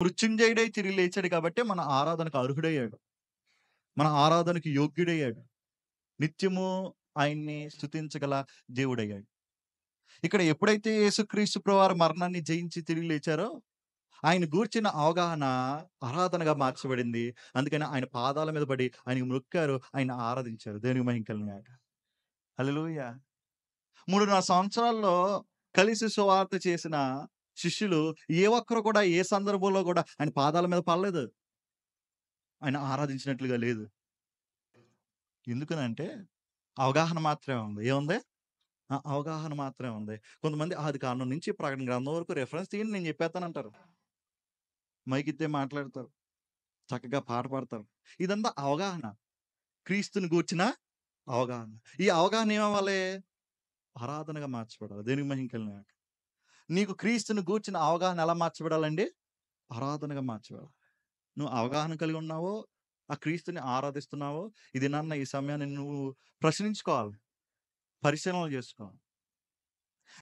మృత్యుంజయుడై తిరిగి లేచాడు కాబట్టే మన ఆరాధనకు అర్హుడయ్యాడు. మన ఆరాధనకు యోగ్యుడయ్యాడు. నిత్యము ఆయన్ని స్తుతించగల దేవుడయ్యాడు. ఇక్కడ ఎప్పుడైతే యేసుక్రీస్తు ప్రభువారు మరణాన్ని జయించి తిరిగి లేచారో, ఆయన గూర్చిన అవగాహన ఆరాధనగా మార్చబడింది. అందుకని ఆయన పాదాల మీద పడి ఆయనకు మొక్కారు. ఆయన్ని ఆరాధించారు. దేవునికి మహిమ కలుగును గాక. హల్లెలూయా! 3:30 సంవత్సరాల్లో కలిసి సువార్త చేసిన శిష్యులు ఏ ఒక్కరు కూడా ఏ సందర్భంలో కూడా ఆయన పాదాల మీద పడలేదు. ఆయన ఆరాధించినట్లుగా లేదు. ఎందుకనంటే అవగాహన మాత్రమే ఉంది. ఏముంది? అవగాహన మాత్రమే ఉంది. కొంతమంది ఆదికాండం నుంచి ప్రకటన గ్రంథం వరకు రిఫరెన్స్ తీయండి నేను చెప్పేత్తానంటారు. మైకిత్తే మాట్లాడతారు. చక్కగా పాట పాడతారు. ఇదంతా అవగాహన. క్రీస్తుని గూర్చిన అవగాహన. ఈ అవగాహన ఏమవ్వాలి? ఆరాధనగా మార్చబడాలి. దేనికి మహిమ కలుగును గాక. నీకు క్రీస్తుని గూర్చిన అవగాహన ఎలా మార్చబడాలండి? ఆరాధనగా మార్చబడాలి. నువ్వు అవగాహన కలిగి ఉన్నావో, ఆ క్రీస్తుని ఆరాధిస్తున్నావో, ఈ దినాన్న ఈ సమయాన్ని నువ్వు ప్రశ్నించుకోవాలి. పరిశీలన చేసుకోవాలి.